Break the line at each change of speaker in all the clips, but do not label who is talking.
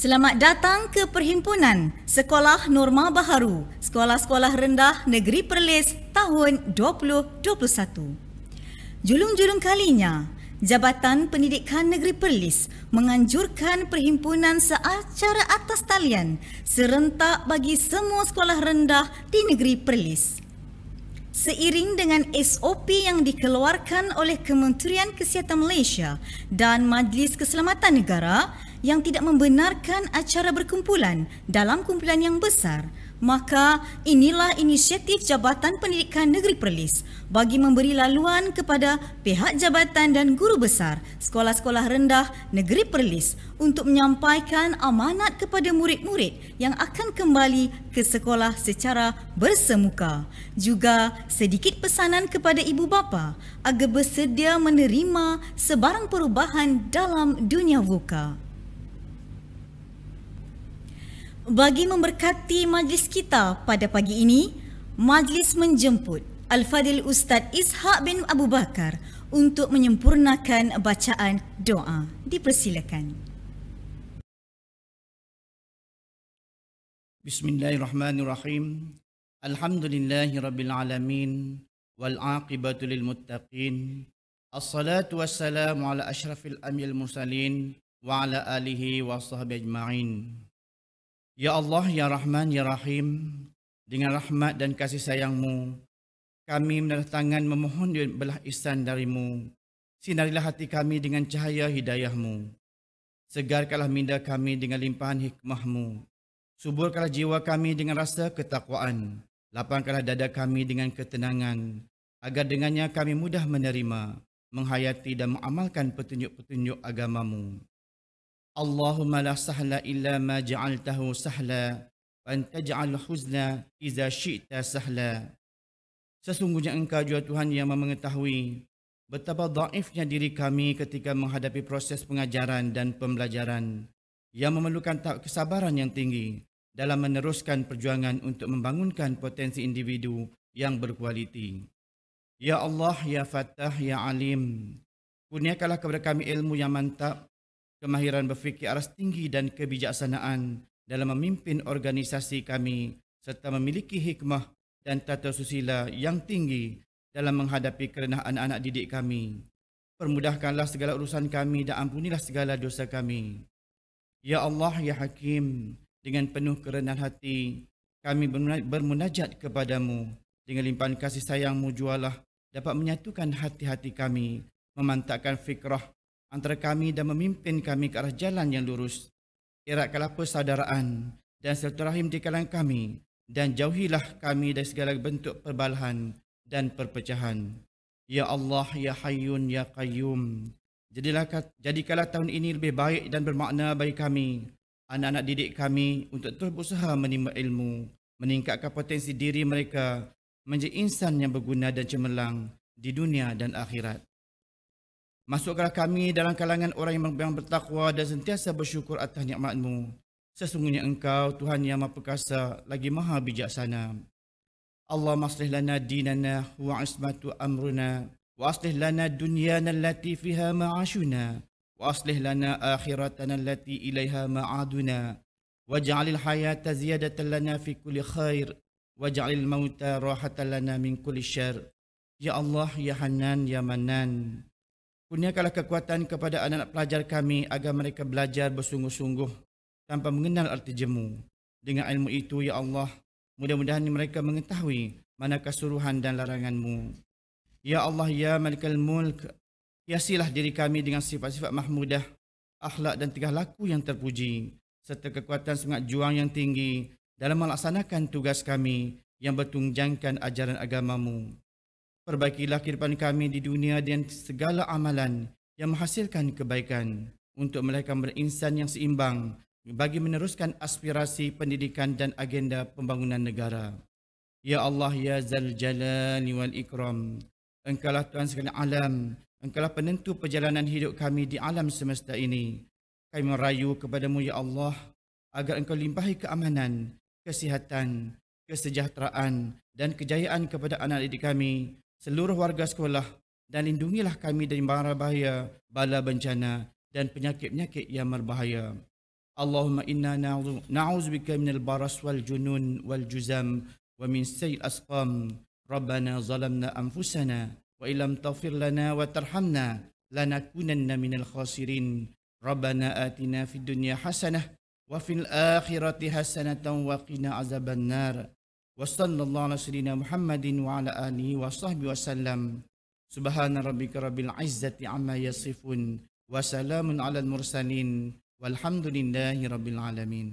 Selamat datang ke Perhimpunan Sekolah Norma Baharu, Sekolah-Sekolah Rendah Negeri Perlis tahun 2021. Julung-julung kalinya, Jabatan Pendidikan Negeri Perlis menganjurkan perhimpunan secara atas talian serentak bagi semua sekolah rendah di Negeri Perlis. Seiring dengan SOP yang dikeluarkan oleh Kementerian Kesihatan Malaysia dan Majlis Keselamatan Negara yang tidak membenarkan acara berkumpulan dalam kumpulan yang besar, maka inilah inisiatif Jabatan Pendidikan Negeri Perlis bagi memberi laluan kepada pihak jabatan dan guru besar sekolah-sekolah rendah Negeri Perlis untuk menyampaikan amanat kepada murid-murid yang akan kembali ke sekolah secara bersemuka. Juga sedikit pesanan kepada ibu bapa agar bersedia menerima sebarang perubahan dalam dunia VUCA. Bagi memberkati majlis kita pada pagi ini, majlis menjemput Al-Fadhil Ustaz Ishaq bin Abu Bakar untuk menyempurnakan bacaan doa. Dipersilakan.
Bismillahirrahmanirrahim. Alhamdulillahirabbil alamin wal aqibatu lil muttaqin. Assalatu wassalamu ala asyrafil anbiya'il mursalin wa ala alihi wa sahbihi ajma'in. Ya Allah, Ya Rahman, Ya Rahim, dengan rahmat dan kasih sayang-Mu, kami mendatangkan memohon belah ihsan dari-Mu. Sinarilah hati kami dengan cahaya hidayah-Mu. Segarkanlah minda kami dengan limpahan hikmah-Mu. Suburkanlah jiwa kami dengan rasa ketakwaan. Lapangkanlah dada kami dengan ketenangan, agar dengannya kami mudah menerima, menghayati dan mengamalkan petunjuk-petunjuk agama-Mu. Allahumma la sahla illa ma ja'altahu sahla wa anta ja'al huzna iza syi'ta sahla. Sesungguhnya Engkau jua Tuhan yang mengetahui betapa dhaifnya diri kami ketika menghadapi proses pengajaran dan pembelajaran yang memerlukan kesabaran yang tinggi dalam meneruskan perjuangan untuk membangunkan potensi individu yang berkualiti. Ya Allah, Ya Fattah, Ya Alim, kurniakanlah kepada kami ilmu yang mantap, kemahiran berfikir aras tinggi dan kebijaksanaan dalam memimpin organisasi kami serta memiliki hikmah dan tata susila yang tinggi dalam menghadapi kerenah anak-anak didik kami. Permudahkanlah segala urusan kami dan ampunilah segala dosa kami. Ya Allah, Ya Hakim, dengan penuh kerenahan hati, kami bermunajat kepadamu. Dengan limpahan kasih sayang-Mu jualah dapat menyatukan hati-hati kami, memantapkan fikrah antara kami dan memimpin kami ke arah jalan yang lurus. Eratkanlah persaudaraan dan silaturahim di kalangan kami, dan jauhilah kami dari segala bentuk perbalahan dan perpecahan. Ya Allah, Ya Hayyun, Ya Qayyum, jadikanlah tahun ini lebih baik dan bermakna bagi kami, anak-anak didik kami, untuk terus berusaha menimba ilmu, meningkatkan potensi diri mereka menjadi insan yang berguna dan cemerlang di dunia dan akhirat. Masukkanlah kami dalam kalangan orang yang bertakwa dan sentiasa bersyukur atas nikmat-Mu. Sesungguhnya Engkau Tuhan yang Maha Perkasa lagi Maha Bijaksana. Allahumma aslih lana dinana wa ismatu amruna wa aslih lana dunyana allati fiha ma'ashuna wa aslih lana akhiratana allati ilaiha ma'aduna waj'alil hayata ziyadatan lana fi kulli khair waj'alil mauta rahatan lana min kulli syarr. Ya Allah, Ya Hanan, Ya Manan, kurniakanlah kekuatan kepada anak-anak pelajar kami agar mereka belajar bersungguh-sungguh tanpa mengenal arti jemu. Dengan ilmu itu, Ya Allah, mudah-mudahan mereka mengetahui manakah suruhan dan larangan-Mu. Ya Allah, Ya Malikal Mulk, hiasilah diri kami dengan sifat-sifat mahmudah, akhlak dan tingkah laku yang terpuji, serta kekuatan semangat juang yang tinggi dalam melaksanakan tugas kami yang bertunjangkan ajaran agama-Mu. Perbaikilah kehidupan kami di dunia dan segala amalan yang menghasilkan kebaikan untuk melahirkan berinsan yang seimbang bagi meneruskan aspirasi pendidikan dan agenda pembangunan negara. Ya Allah, Ya Zal Jalali wal Ikram, Engkaulah Tuhan sekalian alam, Engkaulah penentu perjalanan hidup kami di alam semesta ini. Kami merayu kepadamu, Ya Allah, agar Engkau limpahi keamanan, kesihatan, kesejahteraan dan kejayaan kepada anak didik kami, seluruh warga sekolah, dan lindungilah kami dari mara bahaya, bala bencana dan penyakit-penyakit yang berbahaya. Allahumma inna na'udzubika minal baras wal junun wal juzam wa min sayyi'il asqam. Rabbana zalamna anfusana wa illam taghfir lana wa tarhamna lanakunanna minal khasirin. Rabbana atina fid dunya hasanah wa fil akhirati hasanatan wa qina azaban nar. Wa sallallahu ala sayyidina Muhammadin wa ala alihi wa sahbihi wasallam. Subhana rabbika rabbil izzati amma yasifun wa salamun alal mursalin. Walhamdulillahi Rabbil Alamin.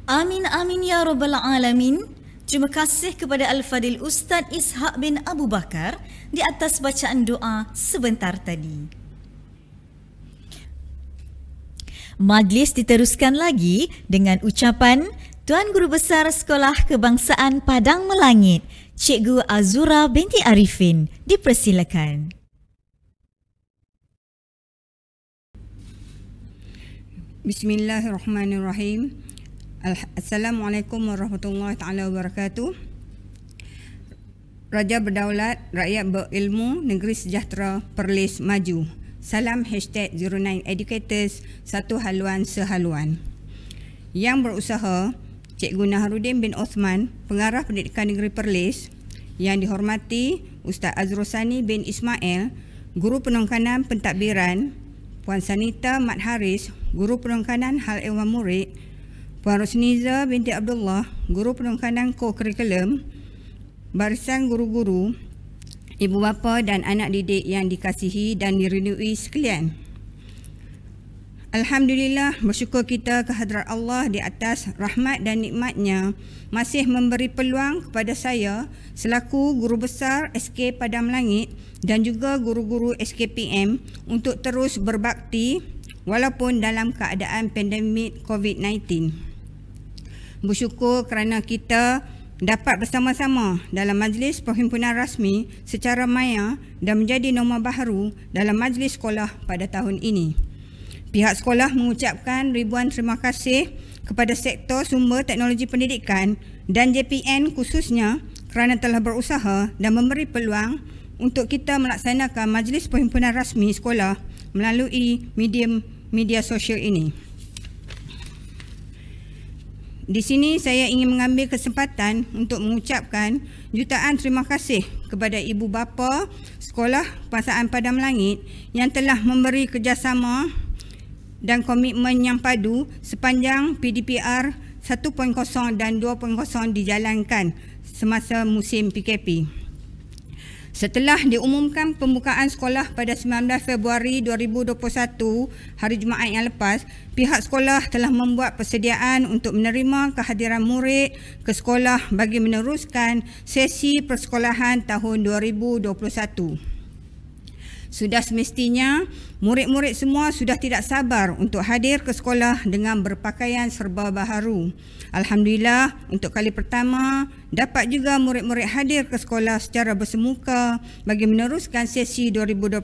Amin amin ya Rabbal Alamin. Terima kasih kepada Al-Fadil Ustaz Ishaq bin Abu Bakar di atas bacaan doa sebentar tadi. Majlis diteruskan lagi dengan ucapan Tuan Guru Besar Sekolah Kebangsaan Padang Melangit, Cikgu Azura binti Arifin, dipersilakan.
Bismillahirrahmanirrahim. Assalamualaikum warahmatullahi taala wabarakatuh. Raja berdaulat, rakyat berilmu, negeri sejahtera, Perlis maju. Salam #09educators, satu haluan sehaluan. Yang berusaha, Cikgu Naharudin bin Osman, Pengarah Pendidikan Negeri Perlis. Yang dihormati Ustaz Azrosani bin Ismail, Guru Penongkanan Pentadbiran. Puan Sanita Mat Haris, Guru Penongkanan Hal Ehwal Murid. Puan Rosniza binti Abdullah, Guru Penongkanan Co-Curriculum. Barisan guru-guru, ibu bapa dan anak didik yang dikasihi dan diridui sekalian. Alhamdulillah, bersyukur kita kehadrat Allah di atas rahmat dan nikmatnya masih memberi peluang kepada saya selaku Guru Besar SK Padang Melangit dan juga guru-guru SKPM untuk terus berbakti walaupun dalam keadaan pandemik COVID-19. Bersyukur kerana kita dapat bersama-sama dalam majlis perhimpunan rasmi secara maya dan menjadi norma baharu dalam majlis sekolah pada tahun ini. Pihak sekolah mengucapkan ribuan terima kasih kepada sektor sumber teknologi pendidikan dan JPN khususnya kerana telah berusaha dan memberi peluang untuk kita melaksanakan majlis perhimpunan rasmi sekolah melalui media sosial ini. Di sini saya ingin mengambil kesempatan untuk mengucapkan jutaan terima kasih kepada ibu bapa Sekolah Kebangsaan Padang Melangit yang telah memberi kerjasama dan komitmen yang padu sepanjang PDPR 1.0 dan 2.0 dijalankan semasa musim PKP. Setelah diumumkan pembukaan sekolah pada 19 Februari 2021, hari Jumaat yang lepas, pihak sekolah telah membuat persediaan untuk menerima kehadiran murid ke sekolah bagi meneruskan sesi persekolahan tahun 2021. Sudah semestinya, murid-murid semua sudah tidak sabar untuk hadir ke sekolah dengan berpakaian serba baharu. Alhamdulillah, untuk kali pertama, dapat juga murid-murid hadir ke sekolah secara bersemuka bagi meneruskan sesi 2021.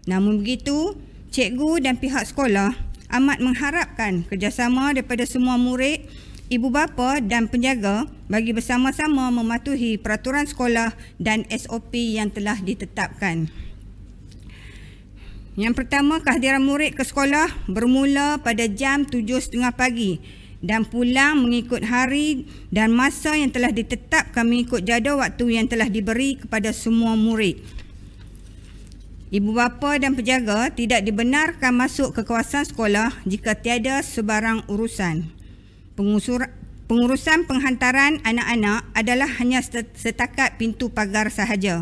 Namun begitu, cikgu dan pihak sekolah amat mengharapkan kerjasama daripada semua murid, ibu bapa dan penjaga bagi bersama-sama mematuhi peraturan sekolah dan SOP yang telah ditetapkan. Yang pertama, kehadiran murid ke sekolah bermula pada jam 7.30 pagi dan pulang mengikut hari dan masa yang telah ditetapkan mengikut jadual waktu yang telah diberi kepada semua murid. Ibu bapa dan penjaga tidak dibenarkan masuk ke kawasan sekolah jika tiada sebarang urusan. Pengurusan penghantaran anak-anak adalah hanya setakat pintu pagar sahaja.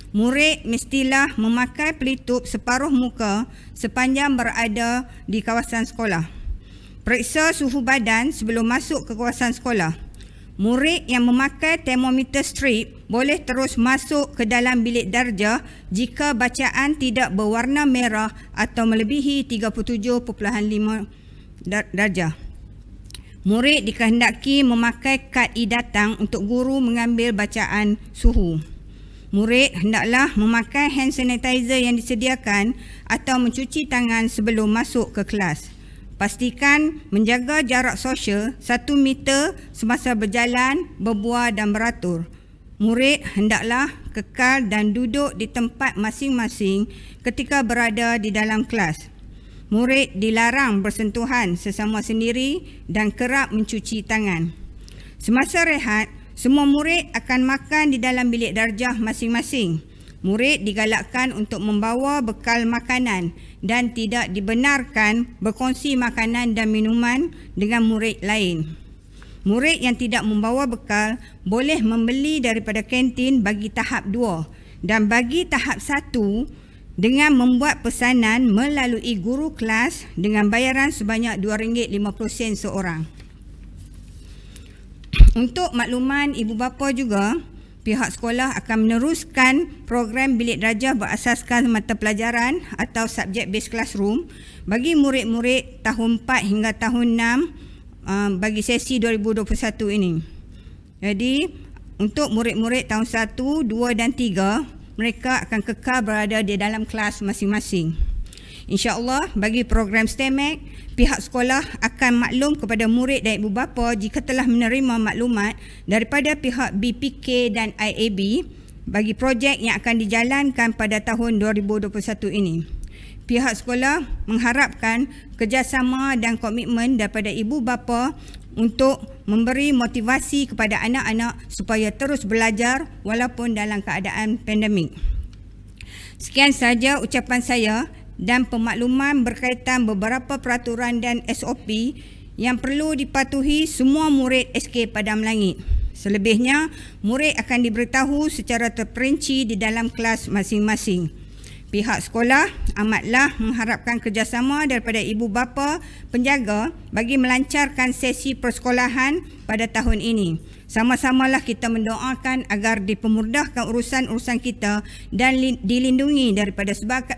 Murid mestilah memakai pelitup separuh muka sepanjang berada di kawasan sekolah. Periksa suhu badan sebelum masuk ke kawasan sekolah. Murid yang memakai termometer strip boleh terus masuk ke dalam bilik darjah jika bacaan tidak berwarna merah atau melebihi 37.5 darjah. Murid dikehendaki memakai kad e-datang untuk guru mengambil bacaan suhu. Murid hendaklah memakai hand sanitizer yang disediakan atau mencuci tangan sebelum masuk ke kelas. Pastikan menjaga jarak sosial 1 meter semasa berjalan, berbual dan beratur. Murid hendaklah kekal dan duduk di tempat masing-masing ketika berada di dalam kelas. Murid dilarang bersentuhan sesama sendiri dan kerap mencuci tangan. Semasa rehat, semua murid akan makan di dalam bilik darjah masing-masing. Murid digalakkan untuk membawa bekal makanan dan tidak dibenarkan berkongsi makanan dan minuman dengan murid lain. Murid yang tidak membawa bekal boleh membeli daripada kantin bagi tahap 2 dan bagi tahap 1 dengan membuat pesanan melalui guru kelas dengan bayaran sebanyak RM2.50 seorang. Untuk makluman ibu bapa juga, pihak sekolah akan meneruskan program bilik darjah berasaskan mata pelajaran atau subject-based classroom bagi murid-murid tahun 4 hingga tahun 6 bagi sesi 2021 ini. Jadi, untuk murid-murid tahun 1, 2 dan 3, mereka akan kekal berada di dalam kelas masing-masing. InsyaAllah, bagi program STEMAC, pihak sekolah akan maklum kepada murid dan ibu bapa jika telah menerima maklumat daripada pihak BPK dan IAB bagi projek yang akan dijalankan pada tahun 2021 ini. Pihak sekolah mengharapkan kerjasama dan komitmen daripada ibu bapa untuk memberi motivasi kepada anak-anak supaya terus belajar walaupun dalam keadaan pandemik. Sekian sahaja ucapan saya dan pemakluman berkaitan beberapa peraturan dan SOP yang perlu dipatuhi semua murid SK Padang Melangit. Selebihnya, murid akan diberitahu secara terperinci di dalam kelas masing-masing. Pihak sekolah amatlah mengharapkan kerjasama daripada ibu bapa penjaga bagi melancarkan sesi persekolahan pada tahun ini. Sama-samalah kita mendoakan agar dipermudahkan urusan-urusan kita dan dilindungi daripada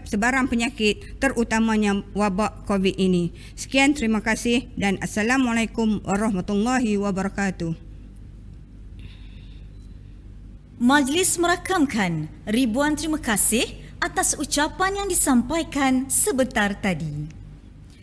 sebarang penyakit terutamanya wabak COVID ini. Sekian, terima kasih dan Assalamualaikum warahmatullahi wabarakatuh.
Majlis merakamkan ribuan terima kasih atas ucapan yang disampaikan sebentar tadi.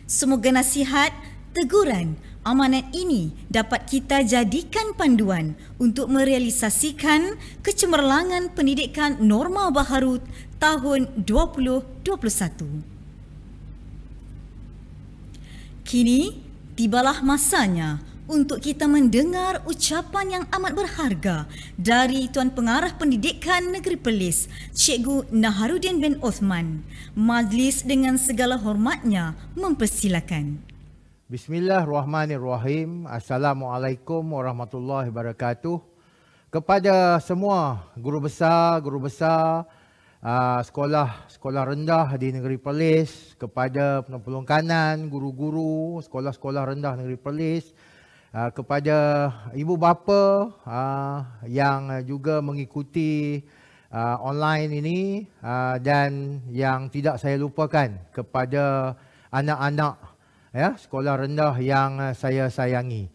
Semoga nasihat, teguran, amanat ini dapat kita jadikan panduan untuk merealisasikan kecemerlangan pendidikan norma baharu tahun 2021. Kini tibalah masanya untuk kita mendengar ucapan yang amat berharga dari Tuan Pengarah Pendidikan Negeri Perlis, Cikgu Naharuddin bin Osman. Majlis dengan segala hormatnya mempersilakan.
Bismillahirrahmanirrahim. Assalamualaikum warahmatullahi wabarakatuh. Kepada semua guru besar sekolah rendah di Negeri Perlis, kepada penolong kanan, guru-guru sekolah-sekolah rendah Negeri Perlis, kepada ibu bapa yang juga mengikuti online ini, dan yang tidak saya lupakan kepada anak-anak sekolah rendah yang saya sayangi.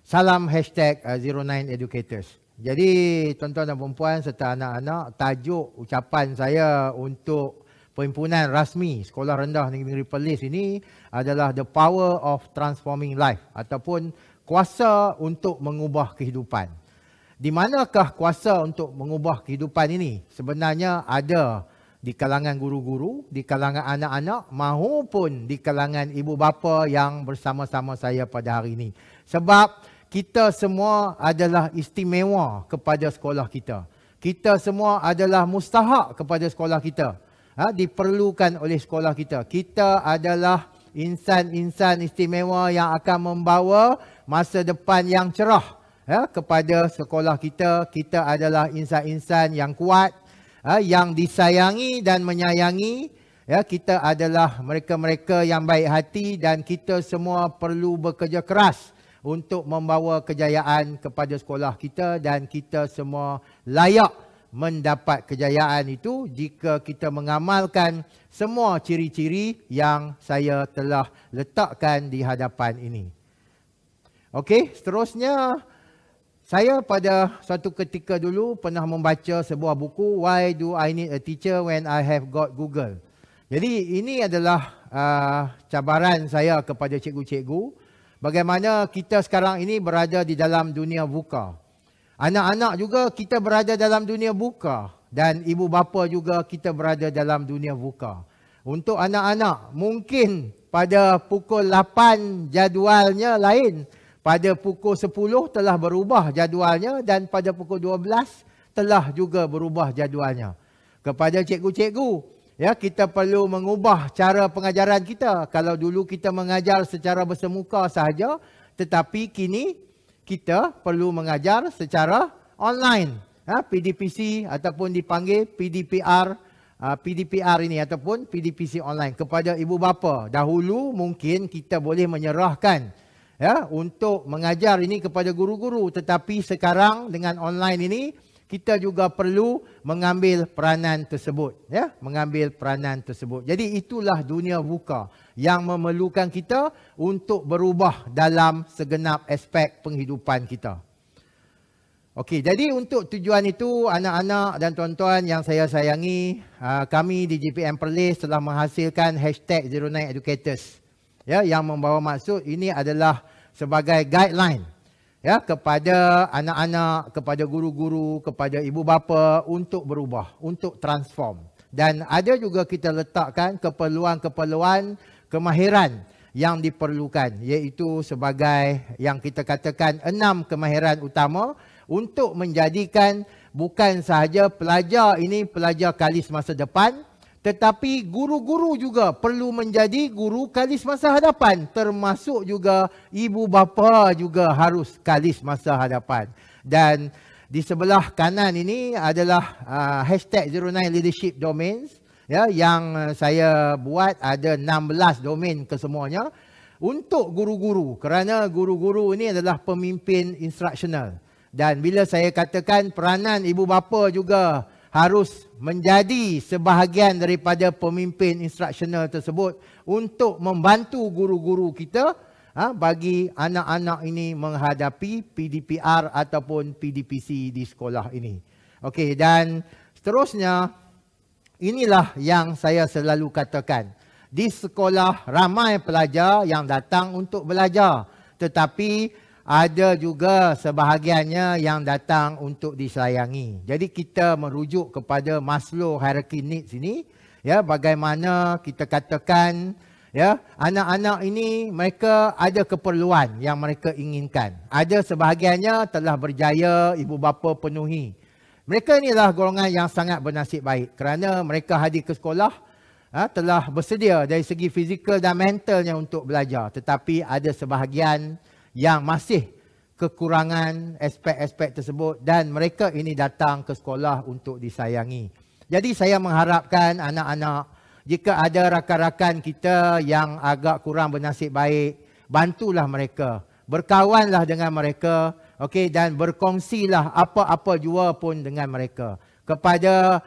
Salam #09educators. Jadi tuan-tuan dan puan serta anak-anak, tajuk ucapan saya untuk perhimpunan rasmi sekolah rendah Negeri Perlis ini adalah The Power of Transforming Life, ataupun kuasa untuk mengubah kehidupan. Di manakah kuasa untuk mengubah kehidupan ini? Sebenarnya ada di kalangan guru-guru, di kalangan anak-anak, maupun di kalangan ibu bapa yang bersama-sama saya pada hari ini. Sebab kita semua adalah istimewa kepada sekolah kita. Kita semua adalah mustahak kepada sekolah kita. Diperlukan oleh sekolah kita. Kita adalah insan-insan istimewa yang akan membawa masa depan yang cerah kepada sekolah kita. Kita adalah insan-insan yang kuat, yang disayangi dan menyayangi. Kita adalah mereka-mereka yang baik hati, dan kita semua perlu bekerja keras untuk membawa kejayaan kepada sekolah kita, dan kita semua layak mendapat kejayaan itu jika kita mengamalkan semua ciri-ciri yang saya telah letakkan di hadapan ini. Okey, seterusnya saya pada suatu ketika dulu pernah membaca sebuah buku, Why Do I Need a Teacher When I Have Got Google. Jadi ini adalah cabaran saya kepada cikgu-cikgu. Bagaimana kita sekarang ini berada di dalam dunia VUCA. Anak-anak juga kita berada dalam dunia VUCA. Dan ibu bapa juga kita berada dalam dunia VUCA. Untuk anak-anak, mungkin pada pukul 8 jadualnya lain. Pada pukul 10 telah berubah jadualnya, dan pada pukul 12 telah juga berubah jadualnya. Kepada cikgu-cikgu, kita perlu mengubah cara pengajaran kita. Kalau dulu kita mengajar secara bersemuka sahaja, tetapi kini kita perlu mengajar secara online. PDPC ataupun dipanggil PDPR ini, ataupun PDPC online. Kepada ibu bapa, dahulu mungkin kita boleh menyerahkan untuk mengajar ini kepada guru-guru, tetapi sekarang dengan online ini kita juga perlu mengambil peranan tersebut, mengambil peranan tersebut. Jadi itulah dunia VUCA yang memerlukan kita untuk berubah dalam segenap aspek penghidupan kita. Okey, jadi untuk tujuan itu, anak-anak dan tuan-tuan yang saya sayangi, kami di JPM Perlis telah menghasilkan #09educators. Yang membawa maksud ini adalah sebagai guideline kepada anak-anak, kepada guru-guru, kepada ibu bapa untuk berubah, untuk transform. Dan ada juga kita letakkan keperluan-keperluan kemahiran yang diperlukan, iaitu sebagai yang kita katakan 6 kemahiran utama untuk menjadikan bukan sahaja pelajar ini pelajar kalis masa depan, tetapi guru-guru juga perlu menjadi guru kalis masa hadapan. Termasuk juga ibu bapa juga harus kalis masa hadapan. Dan di sebelah kanan ini adalah #09leadership domains. Yang saya buat ada 16 domain kesemuanya untuk guru-guru. Kerana guru-guru ini adalah pemimpin instruksional. Dan bila saya katakan peranan ibu bapa juga harus menjadi sebahagian daripada pemimpin instruksional tersebut untuk membantu guru-guru kita bagi anak-anak ini menghadapi PDPR ataupun PDPC di sekolah ini. Okey, dan seterusnya inilah yang saya selalu katakan. Di sekolah ramai pelajar yang datang untuk belajar, tetapi ada juga sebahagiannya yang datang untuk disayangi. Jadi kita merujuk kepada Maslow hierarchy needs ini, bagaimana kita katakan ya, anak-anak ini mereka ada keperluan yang mereka inginkan. Ada sebahagiannya telah berjaya ibu bapa penuhi. Mereka inilah golongan yang sangat bernasib baik kerana mereka hadir ke sekolah, telah bersedia dari segi fizikal dan mentalnya untuk belajar. Tetapi ada sebahagian yang masih kekurangan aspek-aspek tersebut dan mereka ini datang ke sekolah untuk disayangi. Jadi saya mengharapkan anak-anak, jika ada rakan-rakan kita yang agak kurang bernasib baik, bantulah mereka. Berkawanlah dengan mereka, okey, dan berkongsilah apa-apa jua pun dengan mereka. Kepada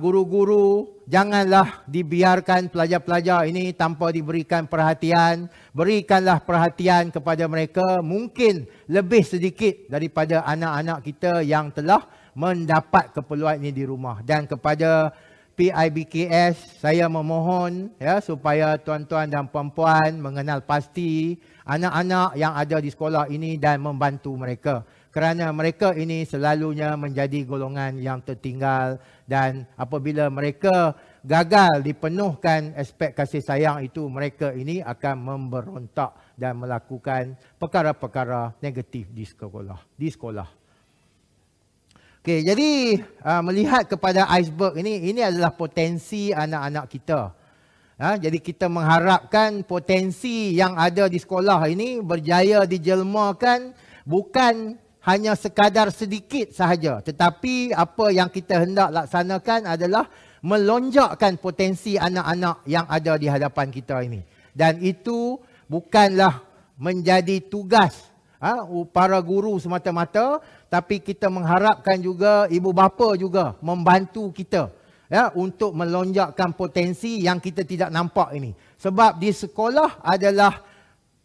guru-guru, janganlah dibiarkan pelajar-pelajar ini tanpa diberikan perhatian. Berikanlah perhatian kepada mereka, mungkin lebih sedikit daripada anak-anak kita yang telah mendapat keperluan ini di rumah. Dan kepada PIBKS, saya memohon ya supaya tuan-tuan dan puan-puan mengenal pasti anak-anak yang ada di sekolah ini dan membantu mereka. Kerana mereka ini selalunya menjadi golongan yang tertinggal dan apabila mereka gagal dipenuhkan aspek kasih sayang itu, mereka ini akan memberontak dan melakukan perkara-perkara negatif di sekolah. Okey, jadi melihat kepada iceberg ini adalah potensi anak-anak kita. Jadi kita mengharapkan potensi yang ada di sekolah ini berjaya dijelmakan, bukan hanya sekadar sedikit sahaja. Tetapi apa yang kita hendak laksanakan adalah melonjakkan potensi anak-anak yang ada di hadapan kita ini. Dan itu bukanlah menjadi tugas para guru semata-mata, tapi kita mengharapkan juga ibu bapa juga membantu kita ya untuk melonjakkan potensi yang kita tidak nampak ini. Sebab di sekolah adalah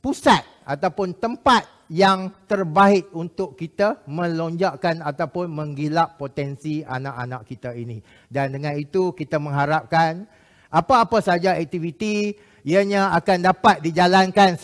pusat ataupun tempat yang terbaik untuk kita melonjakkan ataupun menggilap potensi anak-anak kita ini. Dan dengan itu kita mengharapkan apa-apa saja aktiviti ianya akan dapat dijalankan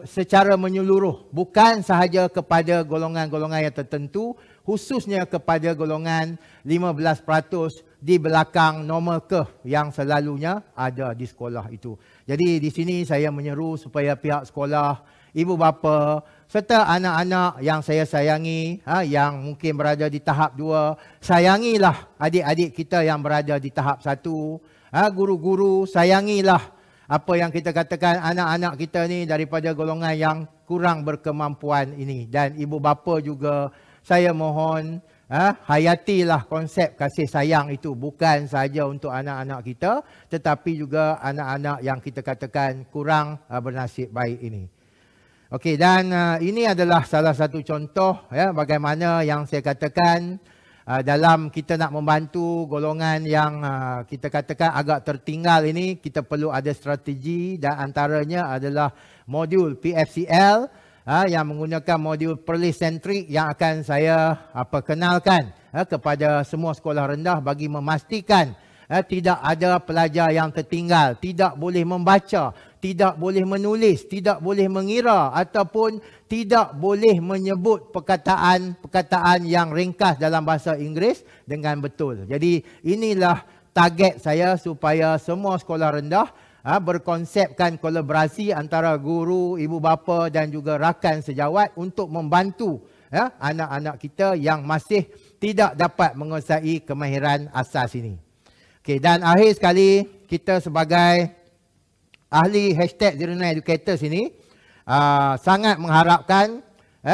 secara menyeluruh, bukan sahaja kepada golongan-golongan yang tertentu, khususnya kepada golongan 15% di belakang normal curve yang selalunya ada di sekolah itu. Jadi di sini saya menyeru supaya pihak sekolah, ibu bapa serta anak-anak yang saya sayangi, yang mungkin berada di tahap 2, sayangilah adik-adik kita yang berada di tahap 1. Guru-guru, sayangilah apa yang kita katakan anak-anak kita ni daripada golongan yang kurang berkemampuan ini. Dan ibu bapa juga saya mohon hayatilah konsep kasih sayang itu, bukan sahaja untuk anak-anak kita tetapi juga anak-anak yang kita katakan kurang bernasib baik ini. Okey, dan ini adalah salah satu contoh ya bagaimana yang saya katakan dalam kita nak membantu golongan yang kita katakan agak tertinggal ini, kita perlu ada strategi dan antaranya adalah modul PFCL yang menggunakan modul Perlis Centric yang akan saya perkenalkan kepada semua sekolah rendah bagi memastikan tidak ada pelajar yang tertinggal, tidak boleh membaca, tidak boleh menulis, tidak boleh mengira ataupun tidak boleh menyebut perkataan yang ringkas dalam bahasa Inggeris dengan betul. Jadi inilah target saya supaya semua sekolah rendah berkonsepkan kolaborasi antara guru, ibu bapa dan juga rakan sejawat untuk membantu anak-anak kita yang masih tidak dapat menguasai kemahiran asas ini. Okey, dan akhir sekali, kita sebagai ahli #09educators ini sangat mengharapkan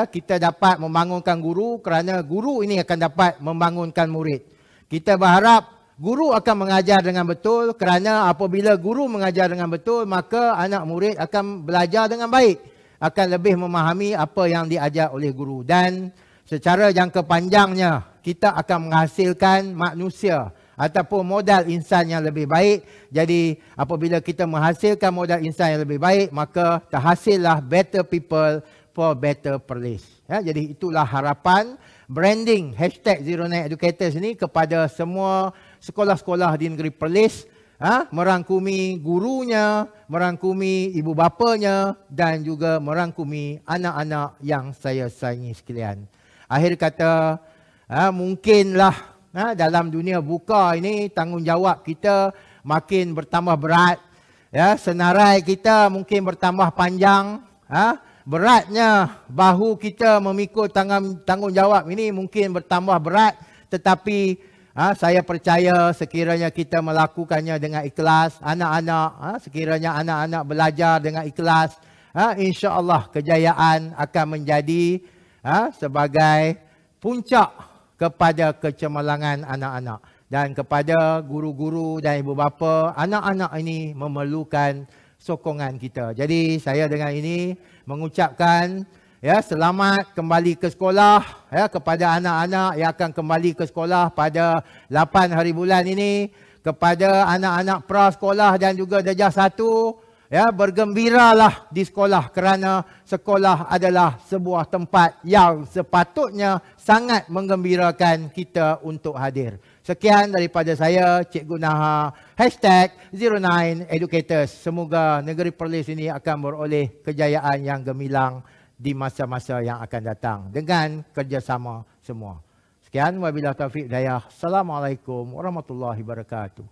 kita dapat membangunkan guru kerana guru ini akan dapat membangunkan murid. Kita berharap guru akan mengajar dengan betul kerana apabila guru mengajar dengan betul maka anak murid akan belajar dengan baik, akan lebih memahami apa yang diajar oleh guru. Dan secara jangka panjangnya kita akan menghasilkan manusia ataupun modal insan yang lebih baik. Jadi apabila kita menghasilkan modal insan yang lebih baik, maka terhasillah better people for better Perlis. Jadi itulah harapan branding #09educators ini kepada semua sekolah-sekolah di negeri Perlis, merangkumi gurunya, merangkumi ibu bapanya dan juga merangkumi anak-anak yang saya sayangi sekalian. Akhir kata, mungkinlah dalam dunia buka ini tanggungjawab kita makin bertambah berat Ya, senarai kita mungkin bertambah panjang. Beratnya bahu kita memikul tanggungjawab ini mungkin bertambah berat. Tetapi saya percaya sekiranya kita melakukannya dengan ikhlas, anak-anak, sekiranya anak-anak belajar dengan ikhlas, insya-Allah kejayaan akan menjadi sebagai puncak kepada kecemerlangan anak-anak. Dan kepada guru-guru dan ibu bapa, anak-anak ini memerlukan sokongan kita. Jadi saya dengan ini mengucapkan selamat kembali ke sekolah kepada anak-anak yang akan kembali ke sekolah pada 8 hari bulan ini. Kepada anak-anak prasekolah dan juga darjah 1, bergembiralah di sekolah kerana sekolah adalah sebuah tempat yang sepatutnya sangat menggembirakan kita untuk hadir. Sekian daripada saya, Cikgu Naha, #09educators. Semoga negeri Perlis ini akan beroleh kejayaan yang gemilang di masa-masa yang akan datang dengan kerjasama semua. Sekian, wabillahi taufiq hidayah. Assalamualaikum warahmatullahi wabarakatuh.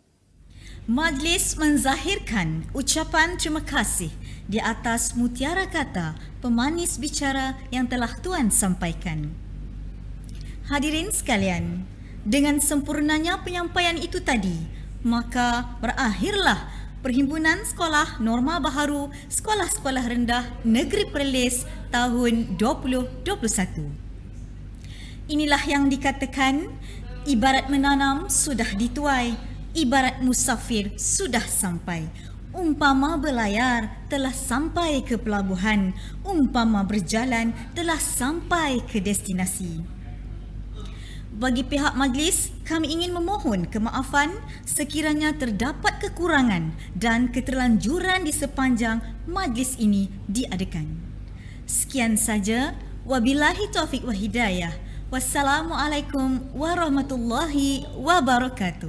Majlis menzahirkan ucapan terima kasih di atas mutiara kata pemanis bicara yang telah Tuan sampaikan. Hadirin sekalian, dengan sempurnanya penyampaian itu tadi, maka berakhirlah Perhimpunan Sekolah Norma Baharu Sekolah-Sekolah Rendah Negeri Perlis tahun 2021. Inilah yang dikatakan, ibarat menanam sudah dituai, ibarat musafir sudah sampai. Umpama berlayar telah sampai ke pelabuhan, umpama berjalan telah sampai ke destinasi. Bagi pihak majlis, kami ingin memohon kemaafan sekiranya terdapat kekurangan dan keterlanjuran di sepanjang majlis ini diadakan. Sekian saja. Wabillahi taufiq wa hidayah. Wassalamualaikum warahmatullahi wabarakatuh.